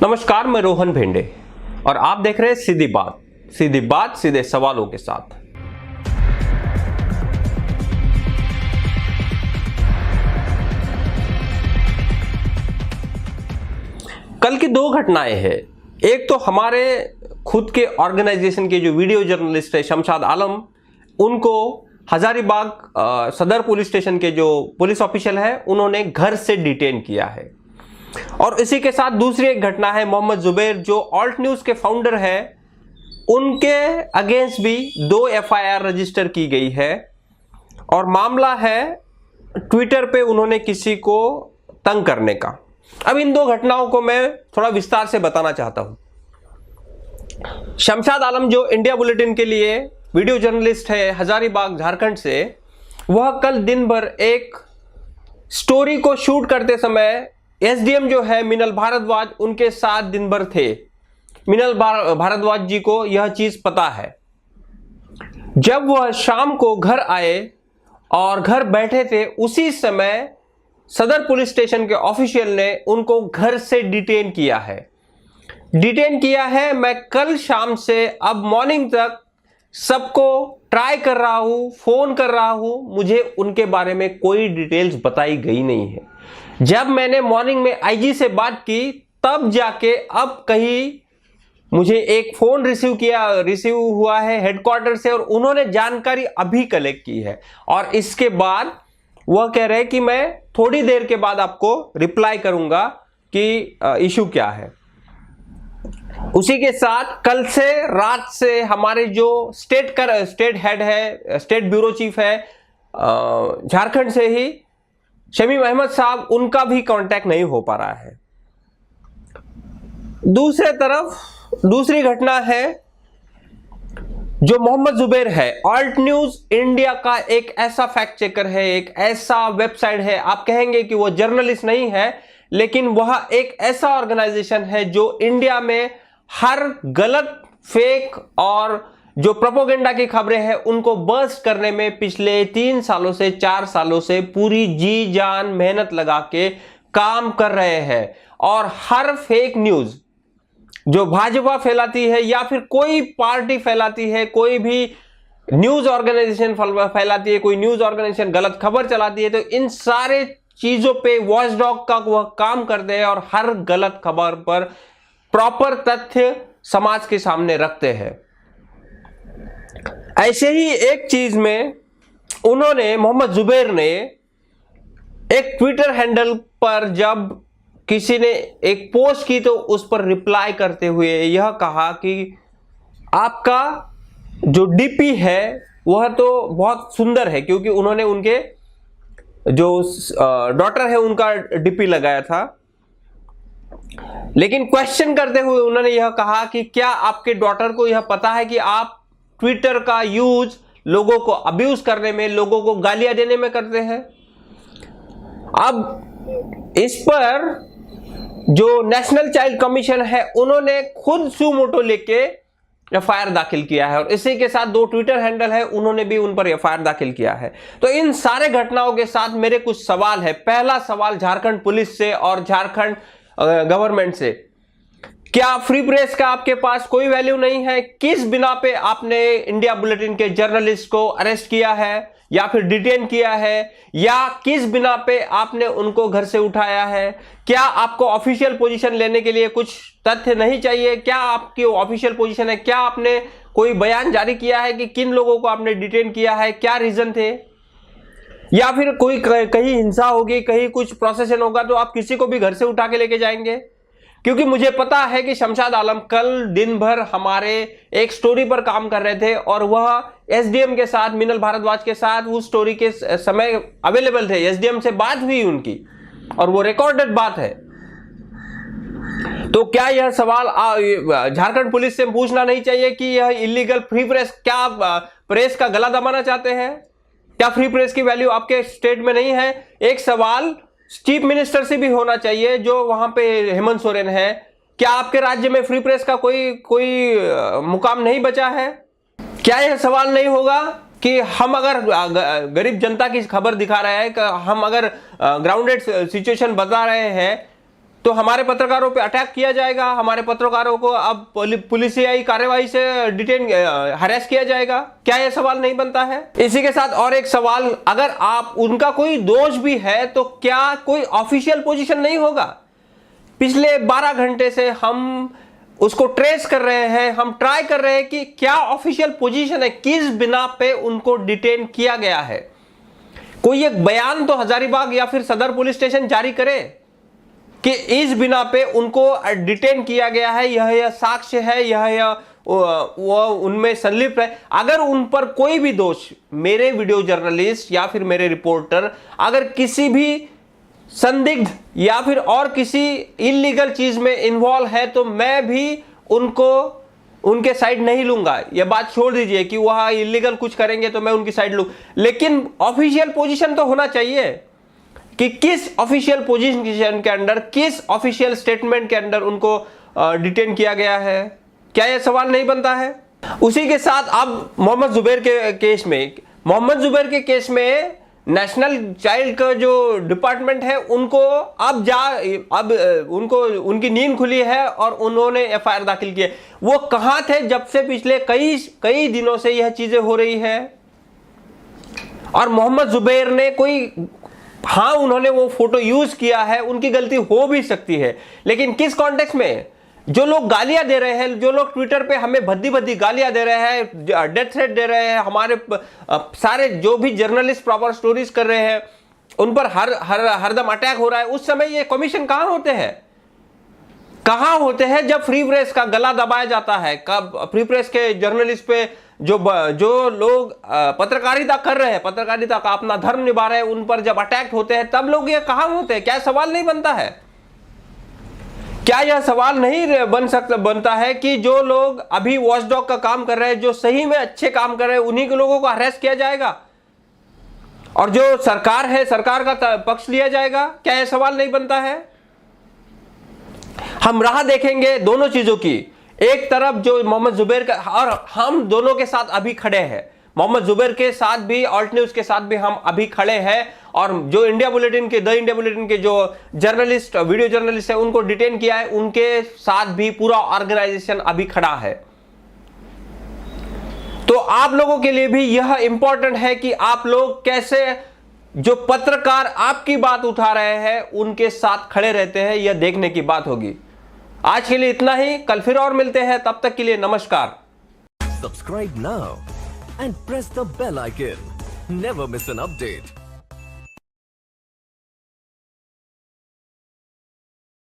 नमस्कार, मैं रोहन भेंडे और आप देख रहे हैं सीधी बात सीधे सवालों के साथ। कल की दो घटनाएं हैं। एक तो हमारे खुद के ऑर्गेनाइजेशन के जो वीडियो जर्नलिस्ट है शमशाद आलम, उनको हजारीबाग सदर पुलिस स्टेशन के जो पुलिस ऑफिशियल है उन्होंने घर से डिटेन किया है। और इसी के साथ दूसरी एक घटना है, मोहम्मद जुबैर जो ऑल्ट न्यूज के फाउंडर है, उनके अगेंस्ट भी 2 एफआईआर रजिस्टर की गई है। और मामला है ट्विटर पे उन्होंने किसी को तंग करने का। अब इन दो घटनाओं को मैं थोड़ा विस्तार से बताना चाहता हूं। शमशाद आलम जो इंडिया बुलेटिन के लिए वीडियो जर्नलिस्ट है हजारीबाग झारखंड से, वह कल दिन भर एक स्टोरी को शूट करते समय एसडीएम जो है मिनल भारद्वाज उनके साथ दिन भर थे। मिनल भारद्वाज जी को यह चीज पता है। जब वह शाम को घर आए और घर बैठे थे, उसी समय सदर पुलिस स्टेशन के ऑफिशियल ने उनको घर से डिटेन किया है। मैं कल शाम से अब मॉर्निंग तक सबको ट्राई कर रहा हूं, फोन कर रहा हूं, मुझे उनके बारे में कोई डिटेल्स बताई गई नहीं है। जब मैंने मॉर्निंग में आईजी से बात की, तब जाके अब कहीं मुझे एक फोन रिसीव हुआ है हेडक्वार्टर से, और उन्होंने जानकारी अभी कलेक्ट की है। और इसके बाद वह कह रहे हैं कि मैं थोड़ी देर के बाद आपको रिप्लाई करूंगा कि इशू क्या है। उसी के साथ कल से रात से हमारे जो स्टेट हेड है, स्टेट ब्यूरो चीफ है झारखंड से ही, शमीम अहमद साहब, उनका भी कांटेक्ट नहीं हो पा रहा है। दूसरे तरफ दूसरी घटना है जो मोहम्मद जुबैर है, ऑल्ट न्यूज इंडिया का एक ऐसा फैक्ट चेकर है, एक ऐसा वेबसाइट है, आप कहेंगे कि वो जर्नलिस्ट नहीं है, लेकिन वह एक ऐसा ऑर्गेनाइजेशन है जो इंडिया में हर गलत, फेक और जो प्रोपोगेंडा की खबरें हैं उनको बर्स्ट करने में पिछले 3 सालों से 4 सालों से पूरी जी जान मेहनत लगा के काम कर रहे हैं। और हर फेक न्यूज जो भाजपा फैलाती है या फिर कोई पार्टी फैलाती है, कोई भी न्यूज ऑर्गेनाइजेशन फैलाती है, कोई न्यूज ऑर्गेनाइजेशन गलत खबर चलाती है, तो इन सारे चीजों पे वॉचडॉग का वह काम करते हैं और हर गलत खबर पर प्रॉपर तथ्य समाज के सामने रखते हैं। ऐसे ही एक चीज में उन्होंने, मोहम्मद जुबैर ने एक ट्विटर हैंडल पर जब किसी ने एक पोस्ट की तो उस पर रिप्लाई करते हुए यह कहा कि आपका जो डीपी है वह तो बहुत सुंदर है, क्योंकि उन्होंने उनके जो डॉटर है उनका डीपी लगाया था। लेकिन क्वेश्चन करते हुए उन्होंने यह कहा कि क्या आपके डॉटर को यह पता है कि आप ट्विटर का यूज लोगों को अब्यूज करने में, लोगों को गालियां देने में करते हैं। अब इस पर जो नेशनल चाइल्ड कमीशन है उन्होंने खुद सुमोटो लेके एफआईआर दाखिल किया है, और इसी के साथ 2 ट्विटर हैंडल है, उन्होंने भी उन पर एफआईआर दाखिल किया है। तो इन सारे घटनाओं के साथ मेरे कुछ सवाल है। पहला सवाल झारखंड पुलिस से और झारखंड गवर्नमेंट से, क्या फ्री प्रेस का आपके पास कोई वैल्यू नहीं है? किस बिना पे आपने इंडिया बुलेटिन के जर्नलिस्ट को अरेस्ट किया है या फिर डिटेन किया है, या किस बिना पे आपने उनको घर से उठाया है? क्या आपको ऑफिशियल पोजीशन लेने के लिए कुछ तथ्य नहीं चाहिए? क्या आपकी ऑफिशियल पोजीशन है? क्या आपने कोई बयान जारी किया है कि किन लोगों को आपने डिटेन किया है, क्या रीजन थे? या फिर कोई कहीं हिंसा होगी, कहीं कुछ प्रोसेशन होगा तो आप किसी को भी घर से उठा के लेके जाएंगे? क्योंकि मुझे पता है कि शमशाद आलम कल दिन भर हमारे एक स्टोरी पर काम कर रहे थे और वह एसडीएम के साथ, मिनल भारद्वाज के साथ उस स्टोरी के समय अवेलेबल थे। एसडीएम से बात हुई उनकी और वो रिकॉर्डेड बात है। तो क्या यह सवाल झारखंड पुलिस से पूछना नहीं चाहिए कि यह इलीगल फ्री प्रेस, क्या प्रेस का गला दबाना चाहते हैं? क्या फ्री प्रेस की वैल्यू आपके स्टेट में नहीं है? एक सवाल चीफ मिनिस्टर से भी होना चाहिए जो वहां पे हेमंत सोरेन है। क्या आपके राज्य में फ्री प्रेस का कोई मुकाम नहीं बचा है? क्या यह सवाल नहीं होगा कि हम अगर गरीब जनता की खबर दिखा रहे हैं, हम अगर ग्राउंडेड सिचुएशन बता रहे हैं, तो हमारे पत्रकारों पे अटैक किया जाएगा, हमारे पत्रकारों को अब पुलिसियाई कार्रवाई से हरेस किया जाएगा। क्या यह सवाल नहीं बनता है? इसी के साथ और एक सवाल, अगर आप उनका कोई दोष भी है तो क्या कोई ऑफिशियल पोजीशन नहीं होगा? पिछले 12 घंटे से हम उसको ट्रेस कर रहे हैं, हम ट्राई कर रहे हैं कि क्या ऑफिशियल पोजीशन है, किस बिना पे उनको डिटेन किया गया है। कोई एक बयान तो हजारीबाग या फिर सदर पुलिस स्टेशन जारी करे कि इस बिना पे उनको डिटेन किया गया है, यह साक्ष्य है, यह वो उनमें संलिप्त है। अगर उन पर कोई भी दोष, मेरे वीडियो जर्नलिस्ट या फिर मेरे रिपोर्टर अगर किसी भी संदिग्ध या फिर और किसी इलीगल चीज में इन्वॉल्व है तो मैं भी उनको उनके साइड नहीं लूंगा। यह बात छोड़ दीजिए कि वह इलीगल कुछ करेंगे तो मैं उनकी साइड लूं, लेकिन ऑफिशियल पोजीशन तो होना चाहिए कि किस ऑफिशियल पोजीशन के अंडर, किस ऑफिशियल स्टेटमेंट के अंडर उनको डिटेन किया गया है। क्या यह सवाल नहीं बनता है? उसी के साथ अब मोहम्मद जुबैर के केस में नेशनल चाइल्ड का जो डिपार्टमेंट है उनको अब उनको उनकी नींद खुली है और उन्होंने एफआईआर दाखिल की है। वो कहां थे जब से पिछले कई दिनों से यह चीजें हो रही है? और मोहम्मद जुबैर ने हाँ, उन्होंने वो फोटो यूज किया है, उनकी गलती हो भी सकती है, लेकिन किस कॉन्टेक्स्ट में? जो लोग गालियां दे रहे हैं, जो लोग ट्विटर पे हमें भद्दी गालियां दे रहे हैं, डेथ थ्रेट दे रहे हैं, हमारे सारे जो भी जर्नलिस्ट प्रॉपर स्टोरीज कर रहे हैं उन पर हरदम अटैक हो रहा है, उस समय ये कमीशन कहां होते हैं? कहां होते हैं जब फ्री प्रेस का गला दबाया जाता है? कब फ्री प्रेस के जर्नलिस्ट पे जो लोग पत्रकारिता कर रहे हैं, पत्रकारिता का अपना धर्म निभा रहे हैं, उन पर जब अटैक होते हैं तब लोग ये कहां होते हैं? क्या सवाल नहीं बनता है? क्या यह सवाल नहीं बनता है कि जो लोग अभी वॉचडॉग का काम कर रहे हैं, जो सही में अच्छे काम कर रहे हैं, उन्हीं के लोगों को अरेस्ट किया जाएगा और जो सरकार है, सरकार का पक्ष लिया जाएगा? क्या यह सवाल नहीं बनता है? हम राह देखेंगे दोनों चीजों की। एक तरफ जो मोहम्मद जुबैर का, और हम दोनों के साथ अभी खड़े हैं, मोहम्मद जुबैर के साथ भी, ऑल्ट न्यूज के साथ भी हम अभी खड़े हैं, और जो द इंडिया बुलेटिन के जो जर्नलिस्ट, वीडियो जर्नलिस्ट है, उनको डिटेन किया है, उनके साथ भी पूरा ऑर्गेनाइजेशन अभी खड़ा है। तो आप लोगों के लिए भी यह इंपॉर्टेंट है कि आप लोग कैसे, जो पत्रकार आपकी बात उठा रहे हैं, उनके साथ खड़े रहते हैं, यह देखने की बात होगी। आज के लिए इतना ही, कल फिर और मिलते हैं, तब तक के लिए नमस्कार। Subscribe now and press the bell icon. Never miss an update.